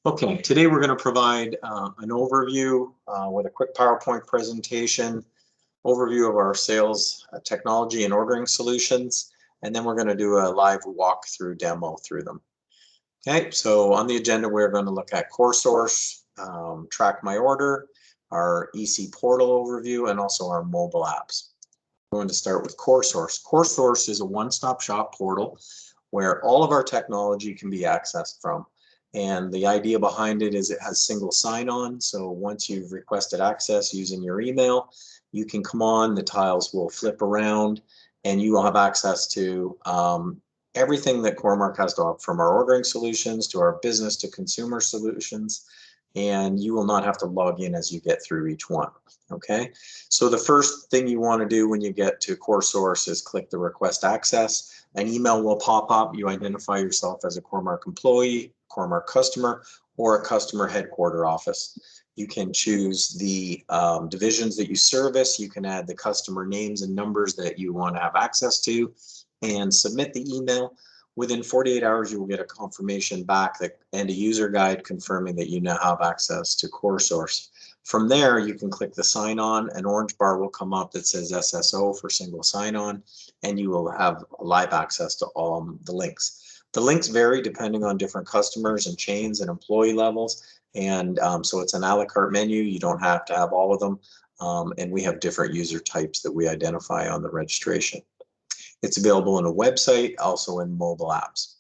Okay, today we're going to provide an overview with a quick PowerPoint presentation, overview of our sales technology and ordering solutions, and then we're going to do a live walkthrough demo through them. Okay, so on the agenda we're going to look at CoreSource, Track My Order, our EC portal overview, and also our mobile apps. We're going to start with CoreSource. CoreSource is a one-stop shop portal where all of our technology can be accessed from. And the idea behind it is it has single sign-on. So once you've requested access using your email, you can come on, the tiles will flip around, and you will have access to everything that Coremark has to offer, from our ordering solutions to our business to consumer solutions. And you will not have to log in as you get through each one. Okay, so the first thing you want to do when you get to CoreSource is click the request access. An email will pop up. You identify yourself as a Coremark employee, Coremark customer, or a customer headquarter office. You can choose the divisions that you service. You can add the customer names and numbers that you want to have access to and submit the email. Within 48 hours, you will get a confirmation back and a user guide confirming that you now have access to CoreSource. From there, you can click the sign on. An orange bar will come up that says SSO for single sign on, and you will have live access to all the links. The links vary depending on different customers and chains and employee levels. And so it's an a la carte menu. You don't have to have all of them. And we have different user types that we identify on the registration. It's available on a website, also in mobile apps.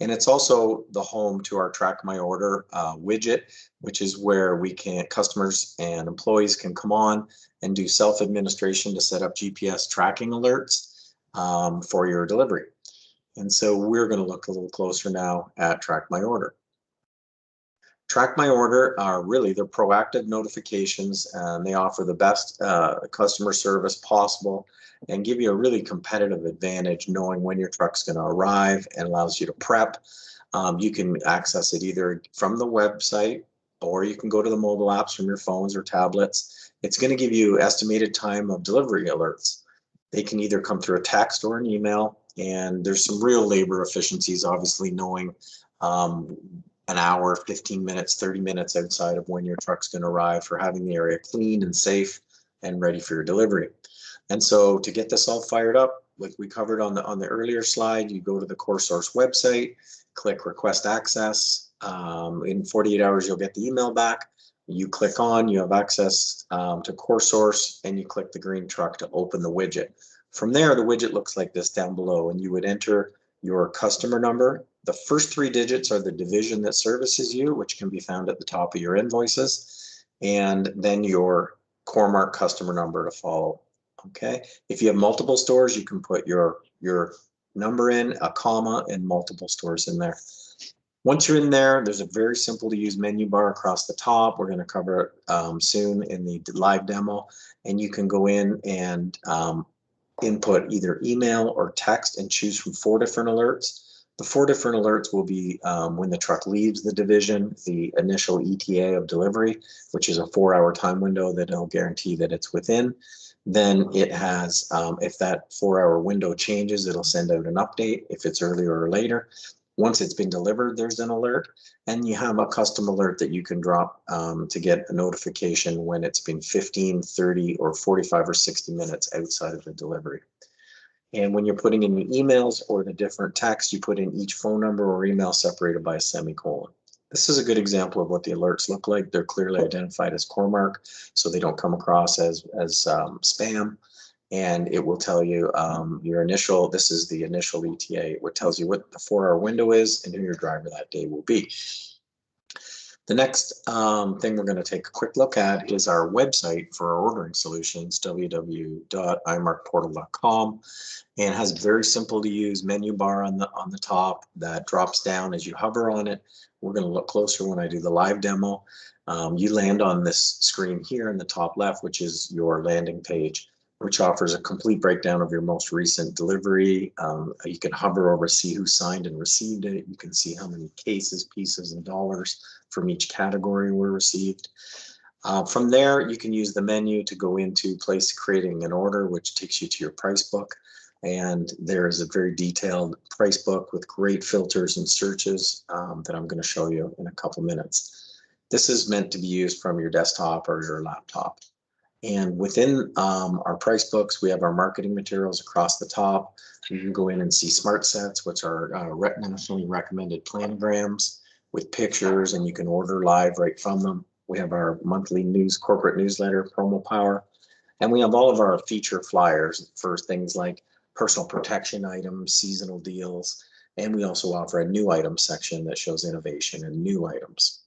And it's also the home to our Track My Order widget, which is where customers and employees can come on and do self-administration to set up GPS tracking alerts for your delivery. And so we're going to look a little closer now at Track My Order. Track My Order are really the proactive notifications, and they offer the best customer service possible and give you a really competitive advantage knowing when your truck's going to arrive, and allows you to prep. You can access it either from the website, or you can go to the mobile apps from your phones or tablets. It's going to give you estimated time of delivery alerts. They can either come through a text or an email, and there's some real labor efficiencies, obviously, knowing an hour, 15 minutes, 30 minutes outside of when your truck's going to arrive, for having the area clean and safe and ready for your delivery. And so to get this all fired up, like we covered on the earlier slide, you go to the CoreSource website, click request access. In 48 hours, you'll get the email back. You click on, you have access to CoreSource, and you click the green truck to open the widget. From there, the widget looks like this down below, and you would enter your customer number. The first 3 digits are the division that services you, which can be found at the top of your invoices, and then your Coremark customer number to follow. Okay, if you have multiple stores, you can put your number in, a comma, and multiple stores in there. Once you're in there, there's a very simple to use menu bar across the top. We're going to cover it soon in the live demo, and you can go in and input either email or text and choose from 4 different alerts. The 4 different alerts will be when the truck leaves the division, the initial ETA of delivery, which is a 4-hour time window that will guarantee that it's within. Then it has, if that 4-hour window changes, it'll send out an update if it's earlier or later. Once it's been delivered, there's an alert, and you have a custom alert that you can drop to get a notification when it's been 15, 30, or 45 or 60 minutes outside of the delivery. And when you're putting in the emails or the different text, you put in each phone number or email separated by a semicolon. This is a good example of what the alerts look like. They're clearly identified as Coremark, so they don't come across as spam. And it will tell you this is the initial ETA, which tells you what the 4-hour window is and who your driver that day will be. The next thing we're going to take a quick look at is our website for our ordering solutions, www.imarkportal.com, and it has a very simple to use menu bar on the top that drops down as you hover on it. We're going to look closer when I do the live demo. You land on this screen here in the top left, which is your landing page, which offers a complete breakdown of your most recent delivery. You can hover over, see who signed and received it. You can see how many cases, pieces, and dollars from each category were received. From there, you can use the menu to go into creating an order, which takes you to your price book. And there's a very detailed price book with great filters and searches that I'm going to show you in a couple minutes. This is meant to be used from your desktop or your laptop. And within our price books, we have our marketing materials across the top. You can go in and see smart sets, which are nationally recommended planograms with pictures, and you can order live right from them. We have our monthly corporate newsletter, Promo Power, and we have all of our feature flyers for things like personal protection items, seasonal deals, and we also offer a new items section that shows innovation and new items.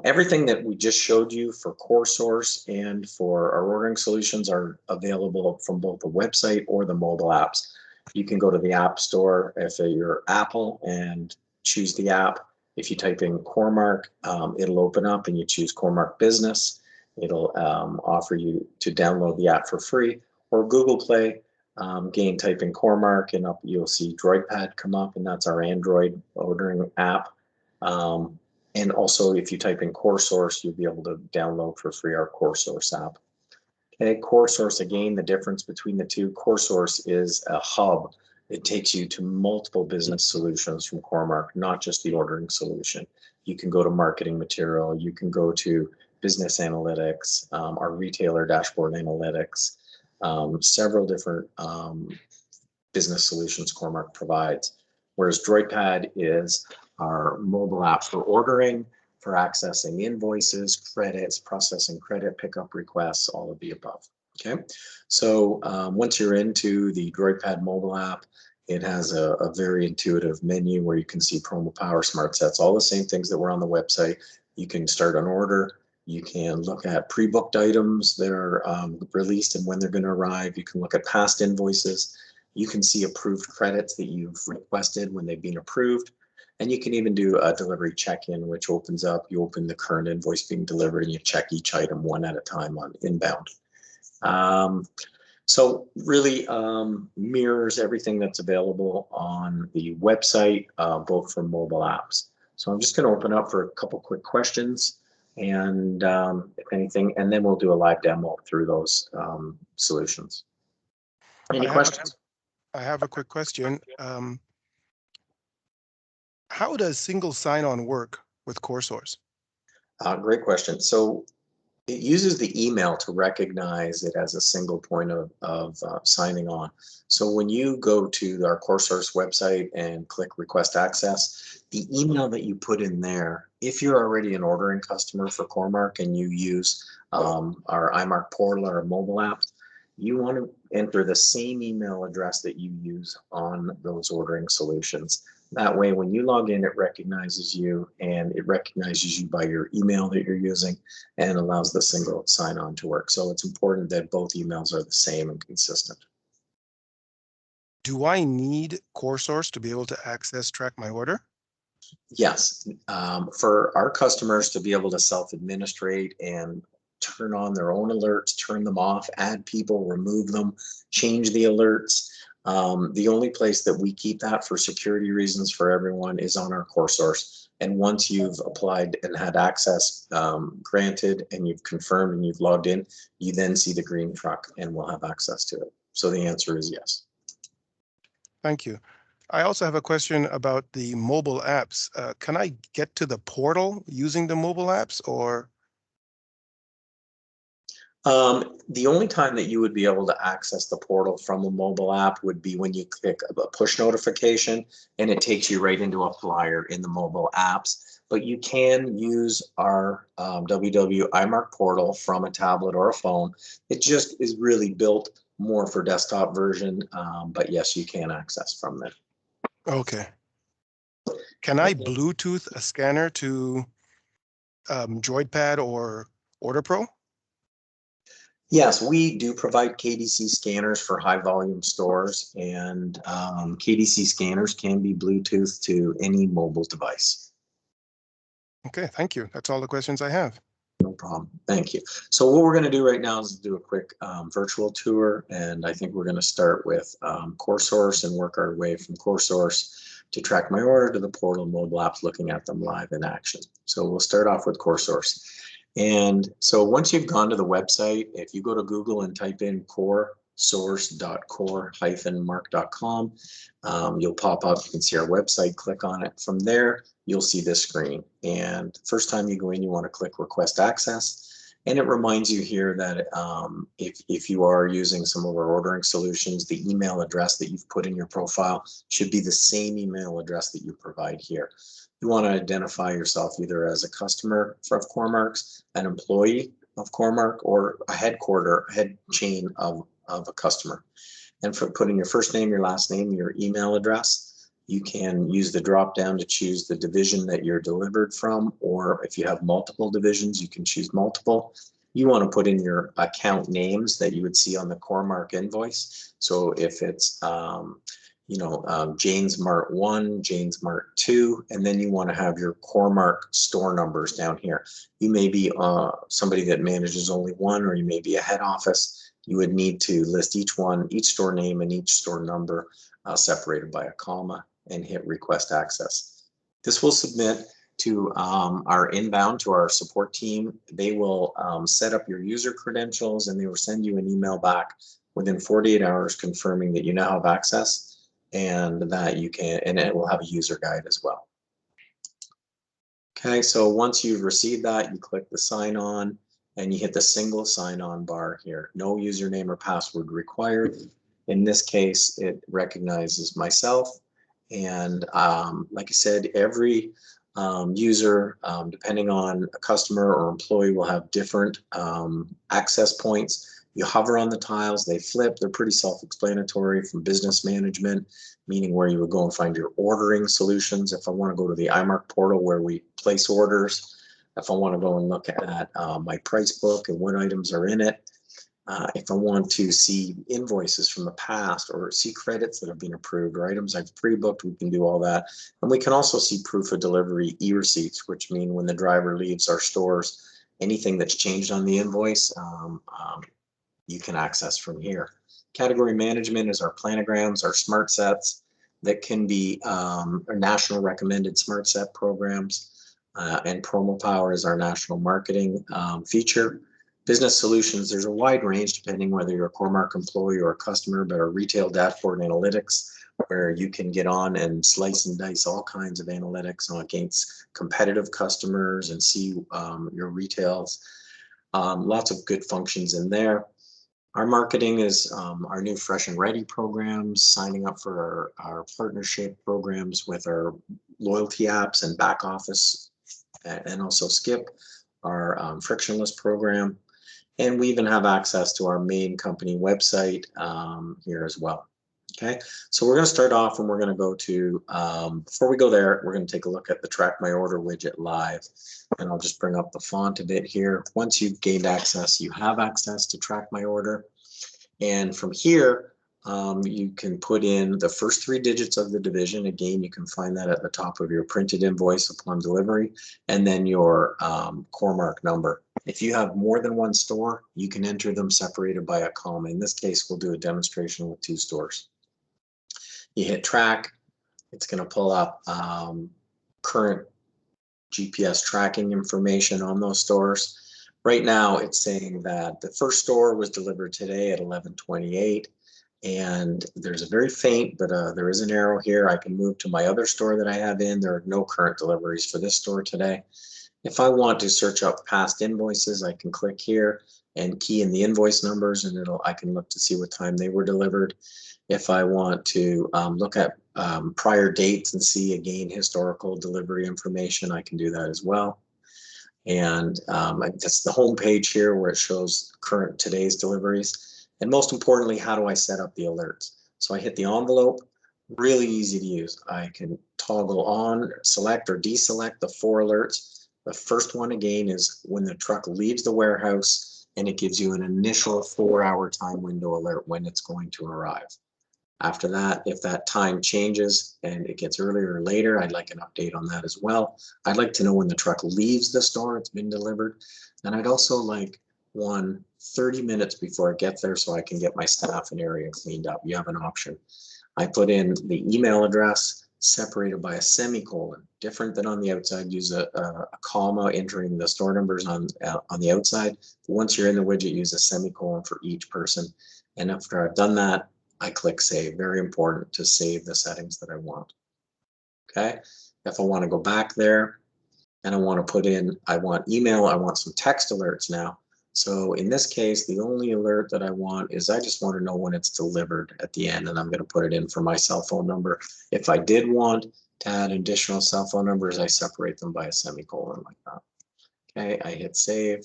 Everything that we just showed you for CoreSource and for our ordering solutions are available from both the website or the mobile apps. You can go to the App Store if you're Apple and choose the app. If you type in CoreMark, it'll open up and you choose CoreMark Business. It'll offer you to download the app for free, or Google Play. Again, type in CoreMark and up you'll see DroidPad come up, and that's our Android ordering app. And also, if you type in CoreSource, you'll be able to download for free our CoreSource app. Okay, CoreSource, again, the difference between the two, CoreSource is a hub. It takes you to multiple business solutions from CoreMark, not just the ordering solution. You can go to marketing material, you can go to business analytics, our retailer dashboard analytics, several different business solutions CoreMark provides. Whereas DroidPad is our mobile app for ordering, for accessing invoices, credits, processing credit, pickup requests, all of the above. Okay, so once you're into the DroidPad mobile app, it has a very intuitive menu where you can see Promo Power, Smart Sets, all the same things that were on the website. You can start an order. You can look at pre-booked items that are released and when they're going to arrive. You can look at past invoices. You can see approved credits that you've requested when they've been approved. And you can even do a delivery check-in, which opens up, you open the current invoice being delivered and you check each item one at a time on inbound. So really mirrors everything that's available on the website, both from mobile apps. So I'm just going to open up for a couple quick questions and if anything, and then we'll do a live demo through those solutions. Any questions? I have a quick question. How does single sign-on work with CoreSource? Great question. So it uses the email to recognize it as a single point of signing on. So when you go to our CoreSource website and click request access, the email that you put in there, if you're already an ordering customer for CoreMark and you use our iMark portal or mobile apps, you want to enter the same email address that you use on those ordering solutions. That way, when you log in, it recognizes you and it recognizes you by your email that you're using and allows the single sign-on to work. So it's important that both emails are the same and consistent. Do I need CoreSource to be able to track my order? Yes, for our customers to be able to self-administrate and turn on their own alerts, turn them off, add people, remove them, change the alerts. The only place that we keep that for security reasons for everyone is on our CoreSource. And once you've applied and had access granted and you've confirmed and you've logged in, you then see the green truck and we'll have access to it. So the answer is yes. Thank you. I also have a question about the mobile apps. Can I get to the portal using the mobile apps or? The only time that you would be able to access the portal from a mobile app would be when you click a push notification and it takes you right into a flyer in the mobile apps. But you can use our WW iMark portal from a tablet or a phone. It just is really built more for desktop version, but yes, you can access from there. Okay. Can I Bluetooth a scanner to DroidPad or OrderPro? Yes, we do provide KDC scanners for high volume stores, and KDC scanners can be Bluetooth to any mobile device. Okay, thank you. That's all the questions I have. No problem. Thank you. So what we're going to do right now is do a quick virtual tour, and I think we're going to start with CoreSource and work our way from CoreSource to track my order to the portal mobile apps, looking at them live in action. So we'll start off with CoreSource. And so once you've gone to the website, if you go to Google and type in CoreSource CoreSource.core-mark.com. You'll pop up, you can see our website, click on it. From there, you'll see this screen. And first time you go in, you want to click Request Access. And it reminds you here that if you are using some of our ordering solutions, the email address that you've put in your profile should be the same email address that you provide here. You want to identify yourself either as a customer of CoreMark's, an employee of CoreMark, or a head chain of a customer. And for putting your first name, your last name, your email address, you can use the drop down to choose the division that you're delivered from, or if you have multiple divisions, you can choose multiple. You want to put in your account names that you would see on the CoreMark invoice. So if it's Jane's Mart 1, Jane's Mart 2, and then you want to have your CoreMark store numbers down here. You may be somebody that manages only one, or you may be a head office. You would need to list each store name and each store number separated by a comma, and hit Request Access. This will submit to our inbound, to our support team. They will set up your user credentials, and they will send you an email back within 48 hours confirming that you now have access and that you can, and it will have a user guide as well. Okay, so once you've received that, you click the sign on and you hit the single sign on bar here. No username or password required. In this case, it recognizes myself. And like I said, every user, depending on a customer or employee, will have different access points. You hover on the tiles, they flip. They're pretty self-explanatory, from business management, meaning where you would go and find your ordering solutions. If I want to go to the iMark portal where we place orders, if I want to go and look at my price book and what items are in it, if I want to see invoices from the past or see credits that have been approved or items I've pre-booked, we can do all that. And we can also see proof of delivery e-receipts, which mean when the driver leaves our stores, anything that's changed on the invoice, you can access from here. Category management is our planograms, our smart sets that can be our national recommended smart set programs, and promo power is our national marketing feature. Business solutions, there's a wide range depending whether you're a CoreMark employee or a customer, but our retail dashboard analytics, where you can get on and slice and dice all kinds of analytics against competitive customers and see your retails. Lots of good functions in there. Our marketing is our new Fresh and Ready programs, signing up for our partnership programs with our loyalty apps and back office, and also Skip, our frictionless program. And we even have access to our main company website here as well. Okay, so we're going to start off and we're going to go to, before we go there, we're going to take a look at the Track My Order widget live. And I'll just bring up the font a bit here. Once you've gained access, you have access to Track My Order. And from here, you can put in the first 3 digits of the division. Again, you can find that at the top of your printed invoice upon delivery, and then your CoreMark number. If you have more than one store, you can enter them separated by a comma. In this case, we'll do a demonstration with 2 stores. You hit track, it's going to pull up current GPS tracking information on those stores. Right now, it's saying that the first store was delivered today at 11:28. And there's a very faint, but there is an arrow here. I can move to my other store that I have in. There are no current deliveries for this store today. If I want to search up past invoices, I can click here and key in the invoice numbers, and I can look to see what time they were delivered. If I want to look at prior dates and see, again, historical delivery information, I can do that as well. And that's the home page here where it shows today's deliveries. And most importantly, how do I set up the alerts? So I hit the envelope, really easy to use. I can toggle on, select or deselect the 4 alerts. The first one, again, is when the truck leaves the warehouse, and it gives you an initial 4-hour time window alert when it's going to arrive. After that, if that time changes and it gets earlier or later, I'd like an update on that as well. I'd like to know when the truck leaves the store, it's been delivered. And I'd also like one 30 minutes before it gets there so I can get my staff and area cleaned up. You have an option. I put in the email address separated by a semicolon, different than on the outside. Use a comma entering the store numbers on the outside. But once you're in the widget, use a semicolon for each person. And after I've done that, I click save. Very important to save the settings that I want. Okay, if I want to go back there and I want to put in, I want email, I want some text alerts now. So in this case, the only alert that I want is I just want to know when it's delivered at the end, and I'm going to put it in for my cell phone number. If I did want to add additional cell phone numbers, I separate them by a semicolon like that. Okay, I hit save.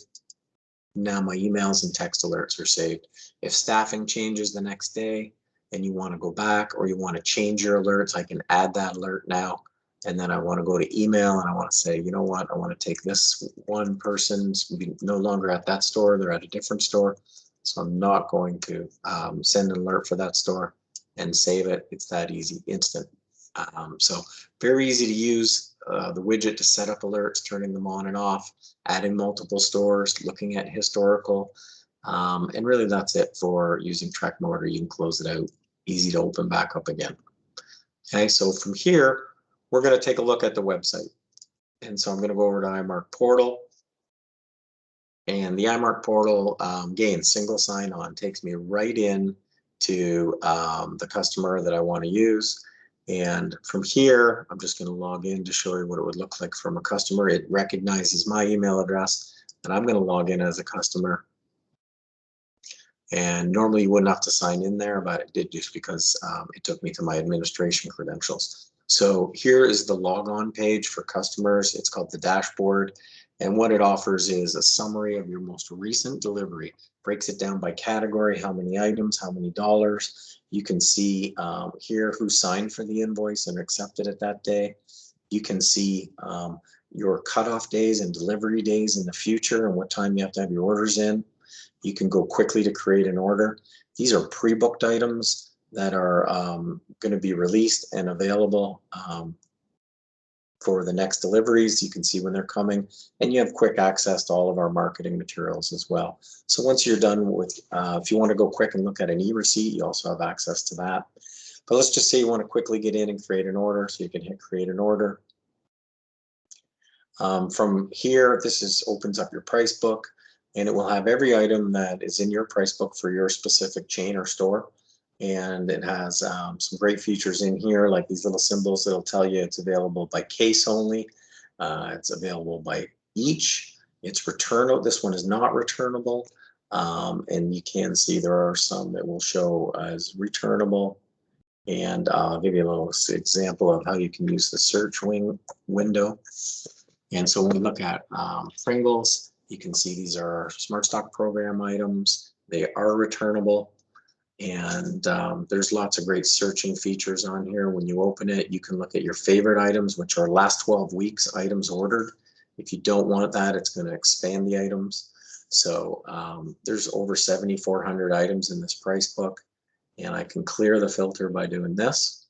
Now my emails and text alerts are saved. If staffing changes the next day and you want to go back or you want to change your alerts, I can add that alert now. And then I want to go to email and I want to say, you know what, I want to take this one person's no longer at that store, they're at a different store. So I'm not going to send an alert for that store and save it. It's that easy, instant. So very easy to use the widget to set up alerts, turning them on and off, adding multiple stores, looking at historical. And really that's it for using Trek Order. You can close it out, easy to open back up again. Okay, so from here, we're going to take a look at the website. And so I'm going to go over to iMark Portal. And the iMark Portal, again, single sign-on, takes me right in to the customer that I want to use. And from here, I'm just going to log in to show you what it would look like from a customer. It recognizes my email address, and I'm going to log in as a customer. And normally you wouldn't have to sign in there, but it did just because it took me to my administration credentials. So here is the logon page for customers. It's called the dashboard. And what it offers is a summary of your most recent delivery. Breaks it down by category, how many items, how many dollars. You can see here who signed for the invoice and accepted it that day. You can see your cutoff days and delivery days in the future and what time you have to have your orders in. You can go quickly to create an order. These are pre-booked items that are going to be released and available for the next deliveries. You can see when they're coming, and you have quick access to all of our marketing materials as well. So once you're done with, if you want to go quick and look at an e-receipt, you also have access to that. But let's just say you want to quickly get in and create an order, so you can hit create an order. From here, this opens up your price book, and it will have every item that is in your price book for your specific chain or store. And it has some great features in here, like these little symbols that'll tell you it's available by case only. It's available by each. It's returnable. This one is not returnable. And you can see there are some that will show as returnable. And I'll give you a little example of how you can use the search window. And so when we look at Pringles, you can see these are Smart Stock program items. They are returnable. And there's lots of great searching features on here. When you open it, you can look at your favorite items, which are last 12 weeks items ordered. If you don't want that, it's going to expand the items. So there's over 7,400 items in this price book. And I can clear the filter by doing this,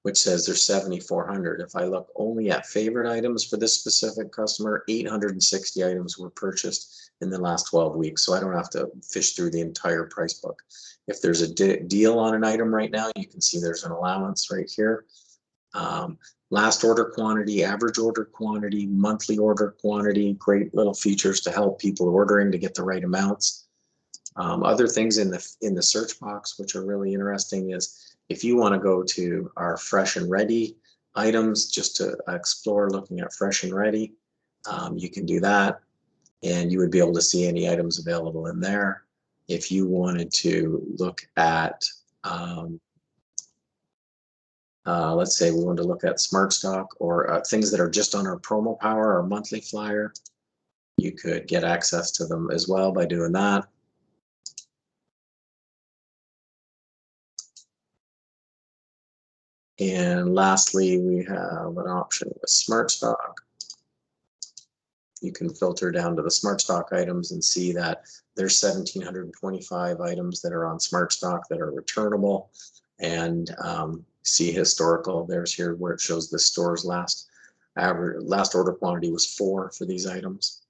which says there's 7,400. If I look only at favorite items for this specific customer, 860 items were purchased in the last 12 weeks. So I don't have to fish through the entire price book. If there's a deal on an item right now, you can see there's an allowance right here. Last order quantity, average order quantity, monthly order quantity, great little features to help people ordering to get the right amounts. Other things in the search box, which are really interesting, is if you want to go to our fresh and ready items, just to explore looking at fresh and ready, you can do that, and you would be able to see any items available in there. If you wanted to look at, let's say we wanted to look at Smart Stock or things that are just on our promo power, our monthly flyer, you could get access to them as well by doing that. And lastly, we have an option with Smart Stock. You can filter down to the Smart Stock items and see that there's 1,725 items that are on Smart Stock that are returnable, and see historical. There's here where it shows the store's last order quantity was 4 for these items.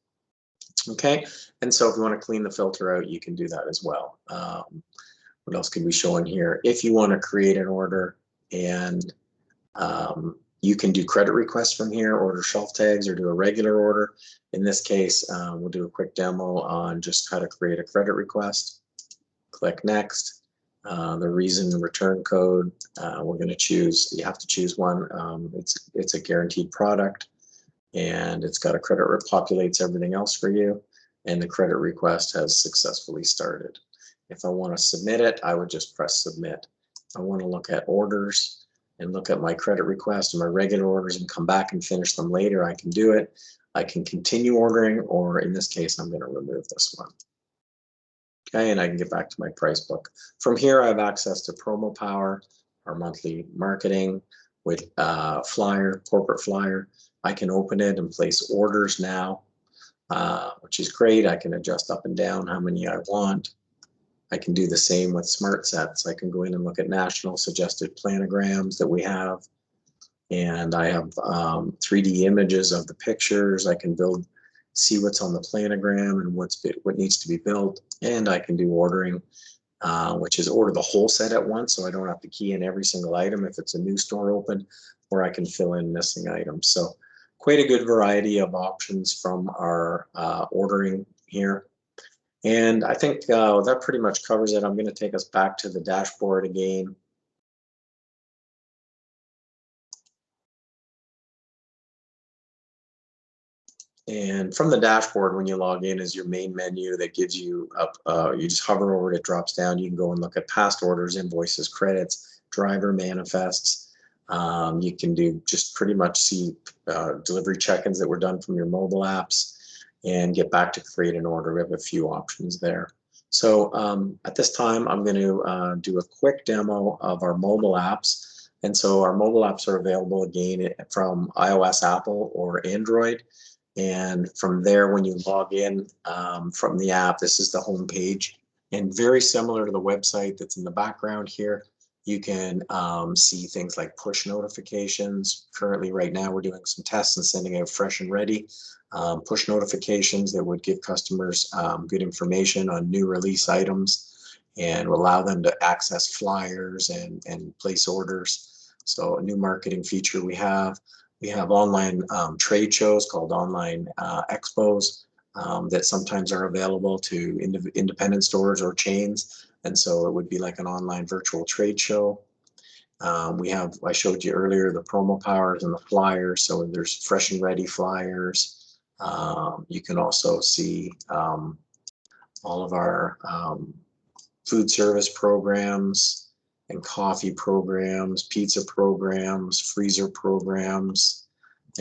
Okay, and so if you want to clean the filter out, you can do that as well. What else could we show in here? If you want to create an order, and you can do credit requests from here, order shelf tags, or do a regular order. In this case, we'll do a quick demo on just how to create a credit request. Click next. The reason, the return code, we're going to choose, you have to choose one. It's a guaranteed product, and it's got a credit, populates everything else for you, and the credit request has successfully started. If I want to submit it, I would just press submit. I want to look at orders and look at my credit request and my regular orders and come back and finish them later. I can do it. I can continue ordering, or in this case, I'm going to remove this one. Okay, and I can get back to my price book. From here, I have access to Promo Power, our monthly marketing with flyer, corporate flyer. I can open it and place orders now, which is great. I can adjust up and down how many I want. I can do the same with smart sets. I can go in and look at national suggested planograms that we have. And I have 3D images of the pictures. I can see what's on the planogram and what needs to be built. And I can do ordering, which is order the whole set at once, so I don't have to key in every single item if it's a new store open, or I can fill in missing items. So quite a good variety of options from our ordering here. And I think that pretty much covers it. I'm going to take us back to the dashboard again. And from the dashboard, when you log in, is your main menu that gives you up. You just hover over it, it drops down. You can go and look at past orders, invoices, credits, driver manifests. You can just pretty much see delivery check-ins that were done from your mobile apps, and get back to create an order. We have a few options there. So at this time, I'm going to do a quick demo of our mobile apps. And so our mobile apps are available again from iOS, Apple, or Android. And from there, when you log in from the app, this is the home page. And very similar to the website that's in the background here, you can see things like push notifications. Currently, right now, we're doing some tests and sending out fresh and ready push notifications that would give customers good information on new release items and allow them to access flyers and place orders. So a new marketing feature we have. We have online trade shows called online expos that sometimes are available to independent stores or chains. And so it would be like an online virtual trade show. I showed you earlier the promo powers and the flyers. So there's fresh and ready flyers. You can also see all of our food service programs and coffee programs, pizza programs, freezer programs,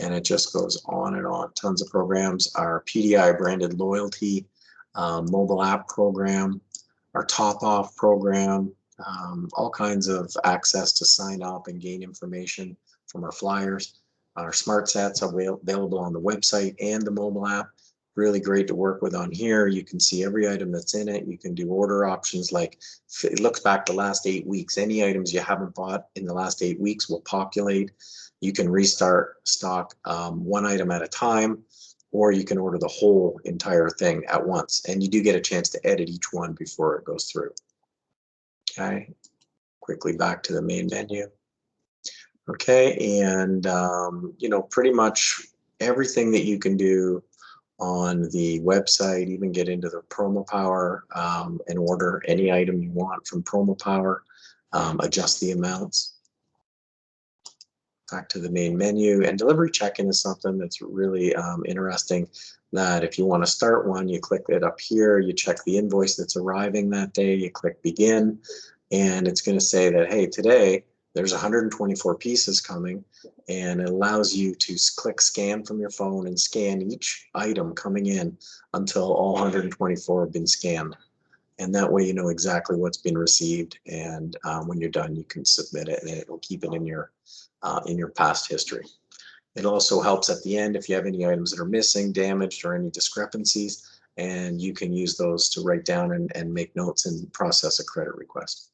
and it just goes on and on. Tons of programs. Our PDI branded loyalty mobile app program, our top off program, all kinds of access to sign up and gain information from our flyers. Our smart sets are available on the website and the mobile app. Really great to work with on here. You can see every item that's in it. You can do order options like it looks back the last 8 weeks. Any items you haven't bought in the last 8 weeks will populate. You can restart stock one item at a time, or you can order the whole entire thing at once. And you do get a chance to edit each one before it goes through. Okay, quickly back to the main menu. Okay, and you know, pretty much everything that you can do on the website, even get into the promo power and order any item you want from promo power, adjust the amounts. Back to the main menu, and delivery check-in is something that's really interesting, that if you want to start one, you click it up here, you check the invoice that's arriving that day, you click begin, and it's going to say that, hey, today there's 124 pieces coming, and it allows you to click scan from your phone and scan each item coming in until all 124 have been scanned. And that way you know exactly what's been received, and when you're done, you can submit it, and it will keep it in your past history. It also helps at the end if you have any items that are missing, damaged, or any discrepancies, and you can use those to write down and make notes and process a credit request.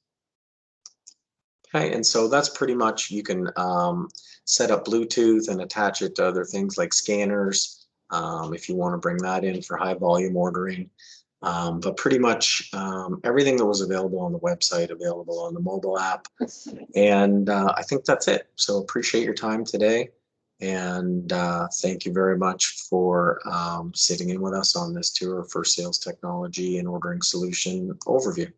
Okay, and so that's pretty much, you can set up Bluetooth and attach it to other things like scanners if you want to bring that in for high volume ordering. But pretty much everything that was available on the website, available on the mobile app. And I think that's it. So appreciate your time today. And thank you very much for sitting in with us on this tour for Sales Technology and Ordering Solution Overview.